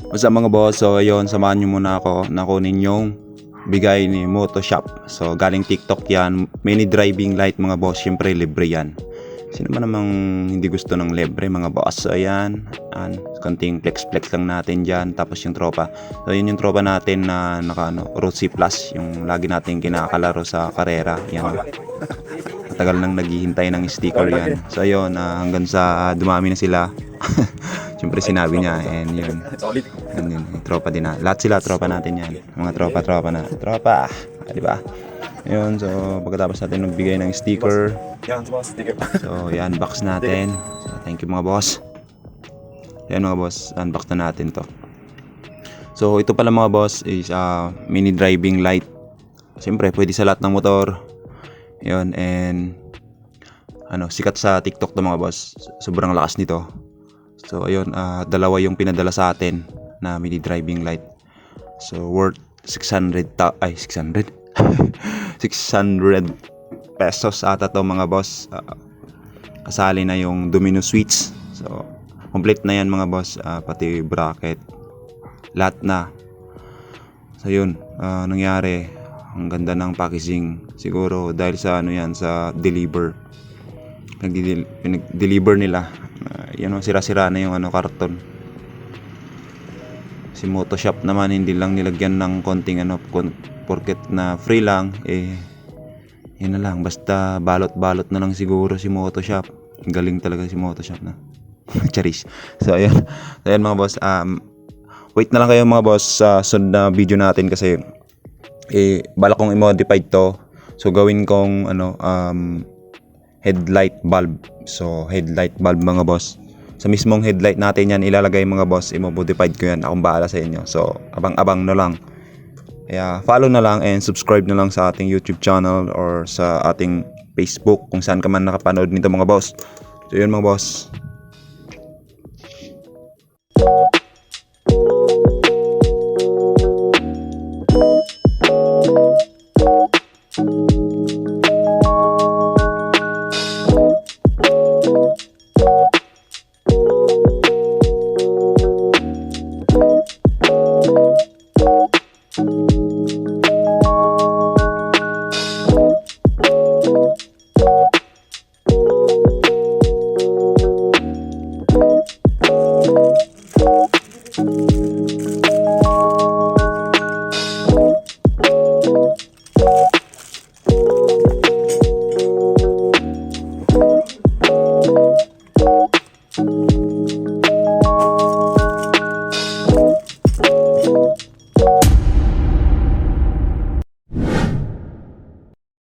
What's up mga boss? So ayun, samahan nyo muna ako na kunin yung bigay ni Motoshop. So galing TikTok yan. Mini driving light mga boss. Siyempre libre yan. Sino man namang hindi gusto ng libre mga boss? So ayan, konting flex lang natin dyan. Tapos yung tropa. So yun yung tropa natin na naka Road C Plus. Yung lagi natin kinakalaro sa karera. Yan. Matagal nang naghihintay ng sticker yan. So ayun, hanggang sa dumami na sila. Siyempre sinabi niya, and yun. And yun, tropa din na. Lahat sila tropa natin yan. Mga tropa na. Tropa, di ba? Ayun, so pagkatapos natin magbigay ng sticker. So, i-unbox natin. So, thank you mga boss. Ayan mga boss, unbox na natin to. So, ito pala mga boss is mini driving light. Siyempre, pwede sa lahat ng motor. Ayun, and sikat sa TikTok to mga boss. Sobrang lakas nito. So ayun, dalawa yung pinadala sa atin na mini driving light. So worth 600 600 pesos ata to mga boss. Kasali na yung domino switch. So complete na yan mga boss, pati bracket. Lahat na. So yun, nangyari, ang ganda ng packaging. Siguro dahil sa sa deliver. Nag-deliver nila. Yan, sira-sira na yung karton. Si Motoshop naman hindi lang nilagyan ng konting porket na free lang, yun na lang, basta balot-balot na lang siguro si Motoshop. Galing talaga si Motoshop na. Charis. So ayun mga boss, wait na lang kayo mga boss sa sunod na video natin kasi balak kong i-modify to. So gawin kong headlight bulb. So headlight bulb mga boss. Sa mismong headlight natin yan ilalagay mga boss. I-modified ko yan. Akong bahala sa inyo. So abang-abang na lang. Kaya follow na lang and subscribe na lang sa ating YouTube channel or sa ating Facebook kung saan ka man nakapanood nito mga boss. So yun mga boss.